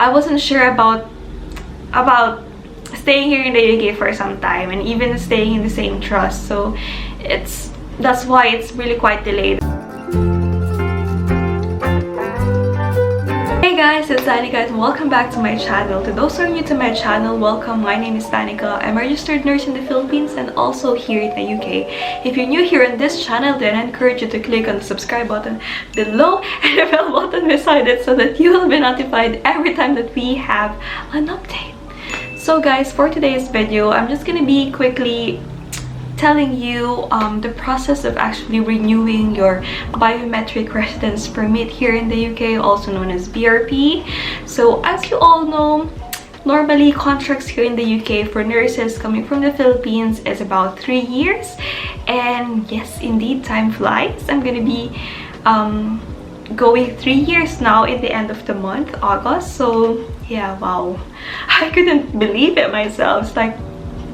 I wasn't sure about staying here in the UK for some time and even staying in the same trust, so that's why it's really quite delayed. Hey guys, it's Danica and welcome back to my channel. To those who are new to my channel, welcome. My name is Danica. I'm a registered nurse in the Philippines and also here in the UK. If you're new here on this channel, then I encourage you to click on the subscribe button below and the bell button beside it so that you will be notified every time that we have an update. So guys, for today's video, I'm just gonna be quickly telling you the process of actually renewing your biometric residence permit here in the UK, also known as BRP. So as you all know, normally contracts here in the UK for nurses coming from the Philippines is about 3 years, and yes, indeed, time flies. I'm gonna be going 3 years now in the end of the month, August. So yeah, wow, I couldn't believe it myself. It's like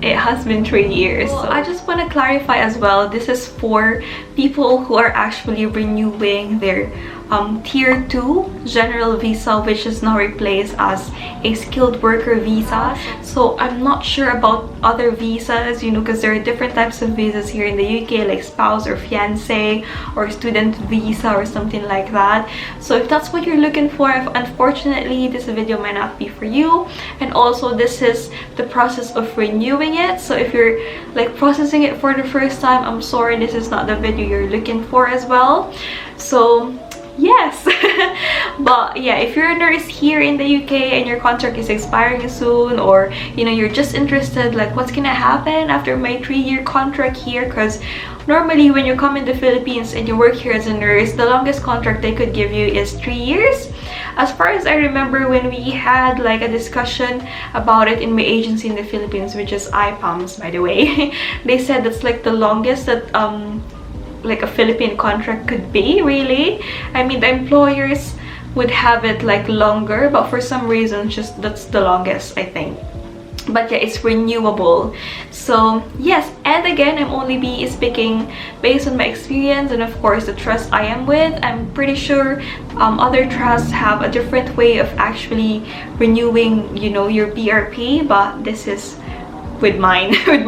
it has been 3 years. So I just want to clarify as well, this is for people who are actually renewing their tier 2 general visa, which is now replaced as a skilled worker visa. So I'm not sure about other visas, you know, because there are different types of visas here in the UK, like spouse or fiancé or student visa or something like that. So if that's what you're looking for, unfortunately this video might not be for you. And also, this is the process of renewing it, so if you're like processing it for the first time, I'm sorry, this is not the video you're looking for as well. So yes. But yeah, if you're a nurse here in the UK and your contract is expiring soon, or you know, you're just interested like what's gonna happen after my 3-year contract here, because normally when you come in the Philippines and you work here as a nurse, the longest contract they could give you is 3 years. As far as I remember, when we had like a discussion about it in my agency in the Philippines, which is 𝘬𝘗𝘁, by the way, they said that's like the longest that like a Philippine contract could be, really. I mean, the employers would have it like longer, but for some reason just that's the longest, I think. But yeah, it's renewable. So yes, and again, I'm only be speaking based on my experience and of course the trust I am with. I'm pretty sure other trusts have a different way of actually renewing, you know, your BRP, but this is with mine, with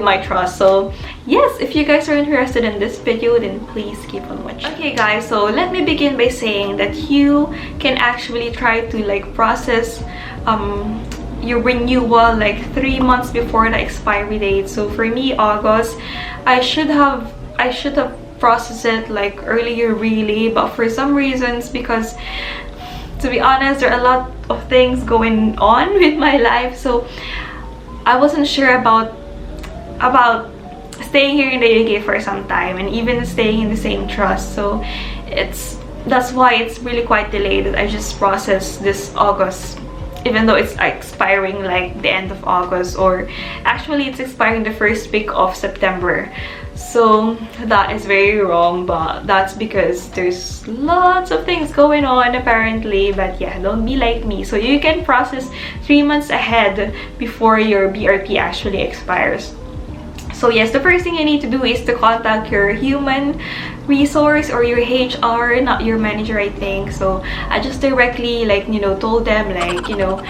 my trust. So yes, if you guys are interested in this video, then please keep on watching. Okay guys, so let me begin by saying that you can actually try to like process your renewal like 3 months before the expiry date. So for me, August, I should have processed it like earlier, really, but for some reasons, because to be honest, there are a lot of things going on with my life, so I wasn't sure about staying here in the UK for some time and even staying in the same trust. So that's why it's really quite delayed that I just processed this August, even though it's expiring like the end of August, or actually it's expiring the first week of September. So that is very wrong, but that's because there's lots of things going on apparently. But yeah, don't be like me. So you can process 3 months ahead before your BRP actually expires. So yes, the first thing you need to do is to contact your human resource or your HR, not your manager, I think. So I just directly, like, you know, told them like, you know,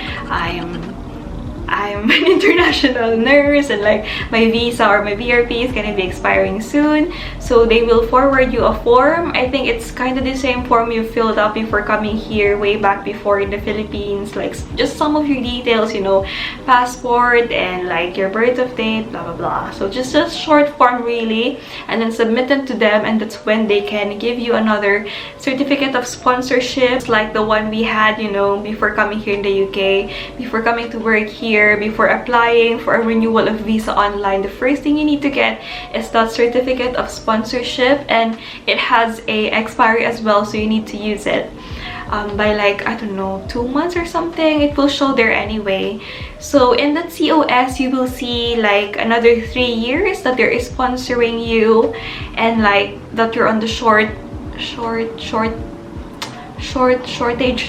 I'm an international nurse and like my visa or my BRP is gonna be expiring soon. So they will forward you a form. I think it's kind of the same form you filled up before coming here way back before in the Philippines, like just some of your details, you know, passport and like your birth of date, blah blah blah. So just a short form really, and then submit them to them, and that's when they can give you another certificate of sponsorship, like the one we had, you know, before coming here in the UK, before coming to work here. Before applying for a renewal of visa online, the first thing you need to get is that certificate of sponsorship, and it has a expiry as well, so you need to use it by like, I don't know, 2 months or something. It will show there anyway. So in that COS you will see like another 3 years that they're sponsoring you, and like that you're on the shortage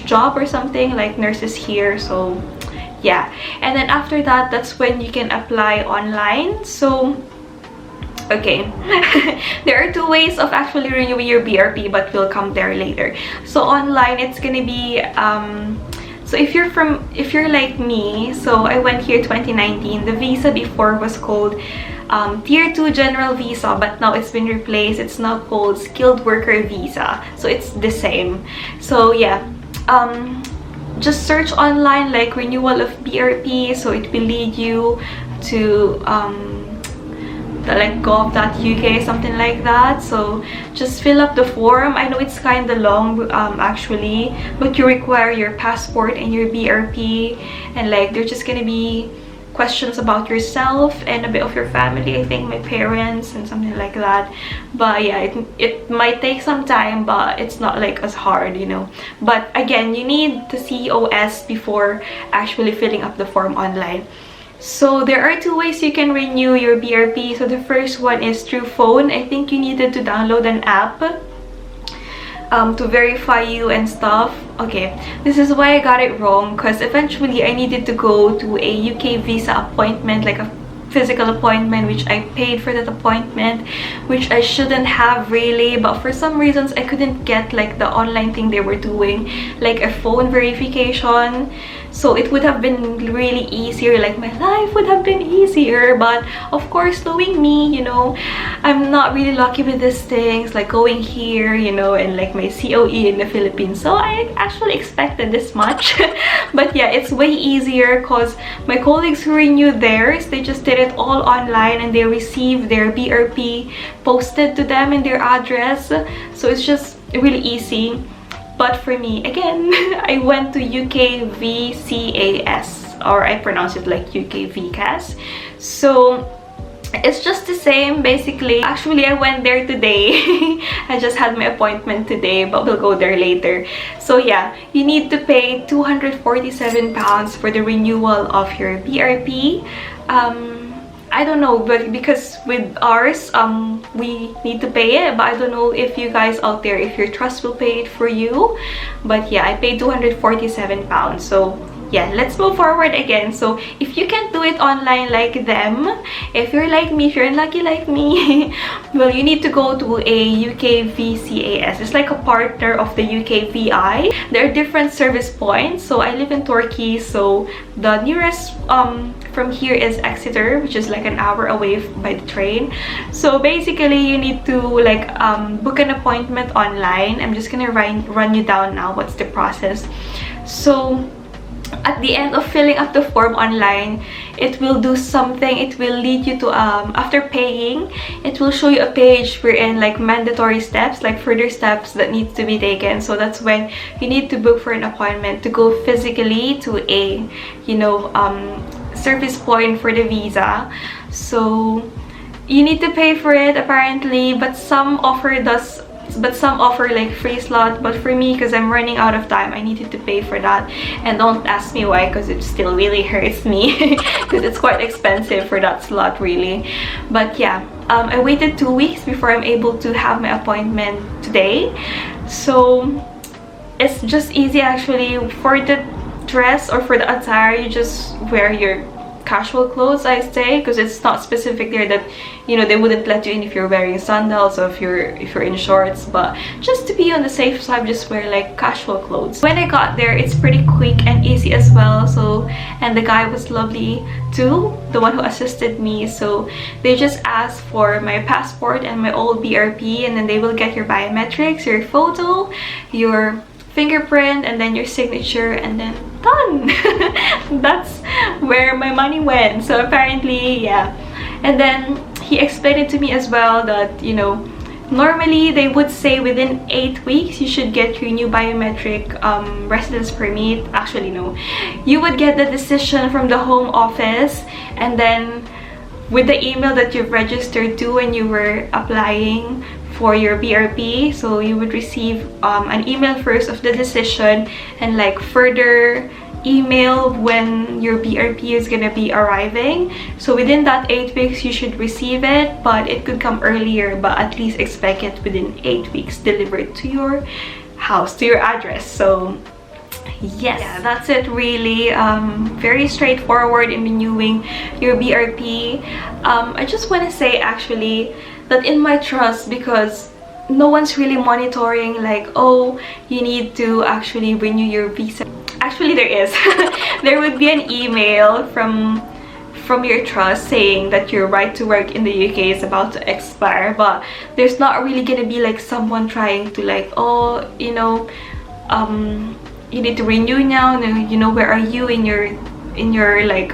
job or something, like nurses here. So yeah, and then after that, that's when you can apply online. So okay, there are 2 ways of actually renewing your BRP, but we'll come there later. So online, it's gonna be So if you're like me, so I went here 2019. The visa before was called Tier 2 General Visa, but now it's been replaced. It's now called Skilled Worker Visa. So it's the same. So yeah, just search online like renewal of BRP, so it will lead you to like gov.uk, something like that. So just fill up the form. I know it's kind of long actually, but you require your passport and your BRP, and like they're just gonna be questions about yourself and a bit of your family, I think my parents and something like that. But yeah, it might take some time, but it's not like as hard, you know. But again, you need the COS before actually filling up the form online. So there are two ways you can renew your BRP. So the first one is through phone. I think you needed to download an app to verify you and stuff. Okay, this is why I got it wrong, because eventually I needed to go to a UK visa appointment, like a physical appointment, which I paid for that appointment, which I shouldn't have really, but for some reasons I couldn't get like the online thing they were doing, like a phone verification. So it would have been really easier, like my life would have been easier. But of course, knowing me, you know, I'm not really lucky with these things, like going here, you know, and like my COE in the Philippines. So I actually expected this much. But yeah, it's way easier because my colleagues who renewed theirs, they just did it all online and they received their BRP posted to them in their address. So it's just really easy. But for me, again, I went to 𝘂𝘃𝑎s, or I pronounce it like 𝘂𝘃𝑉CAS. So it's just the same basically. Actually, I went there today. I just had my appointment today, but we'll go there later. So yeah, you need to pay £247 for the renewal of your BRP. I don't know, but because with ours, we need to pay it, but I don't know if you guys out there, if your trust will pay it for you. But yeah, I paid £247. So yeah, let's move forward again. So if you can't do it online like them, if you're like me, if you're unlucky like me, well, you need to go to a 𝘂𝘃𝑉CAS. It's like a partner of the UKVI. There are different service points. So I live in Turkey, so the nearest from here is Exeter, which is like an hour away by the train. So basically you need to like book an appointment online. I'm just gonna run you down now what's the process. So at the end of filling up the form online, it will do something. It will lead you to after paying, it will show you a page wherein like mandatory steps, like further steps that needs to be taken. So that's when you need to book for an appointment to go physically to a, you know, service point for the visa. So you need to pay for it apparently, but some offer like free slot. But for me, because I'm running out of time, I needed to pay for that. And don't ask me why, because it still really hurts me because it's quite expensive for that slot really. But yeah, I waited 2 weeks before I'm able to have my appointment today. So it's just easy actually. For the dress or for the attire, you just wear your casual clothes, I say, because it's not specific there that, you know, they wouldn't let you in if you're wearing sandals or if you're in shorts. But just to be on the safe side, just wear like casual clothes. When I got there, it's pretty quick and easy as well. So, and the guy was lovely too, the one who assisted me. So they just asked for my passport and my old BRP, and then they will get your biometrics, your photo, your fingerprint, and then your signature, and then done. That's where my money went. So apparently, yeah. And then he explained it to me as well that, you know, normally they would say within 8 weeks you should get your new biometric residence permit. Actually no, you would get the decision from the home office, and then with the email that you've registered to when you were applying for your BRP, so you would receive an email first of the decision, and like further email when your BRP is gonna be arriving. So within that 8 weeks you should receive it, but it could come earlier, but at least expect it within 8 weeks delivered to your house, to your address. So yes, yeah, that's it really. Very straightforward in renewing your BRP. I just want to say actually that in my trust, because no one's really monitoring like, oh, you need to actually renew your visa actually there is. There would be an email from your trust saying that your right to work in the UK is about to expire, but there's not really gonna be like someone trying to like, oh, you know, you need to renew now, you know, where are you in your like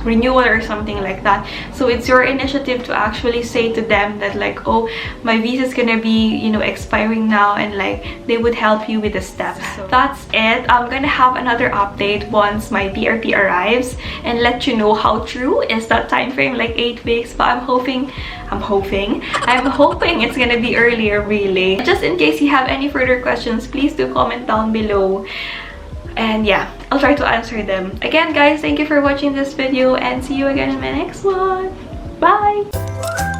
renewal or something like that. So it's your initiative to actually say to them that like, oh, my visa is gonna be, you know, expiring now, and like they would help you with the steps. So that's it. I'm gonna have another update once my BRP arrives and let you know how true is that time frame, like 8 weeks, but I'm hoping it's gonna be earlier, really. Just in case you have any further questions, please do comment down below. And yeah, I'll try to answer them. Again, guys, thank you for watching this video, and see you again in my next one. Bye!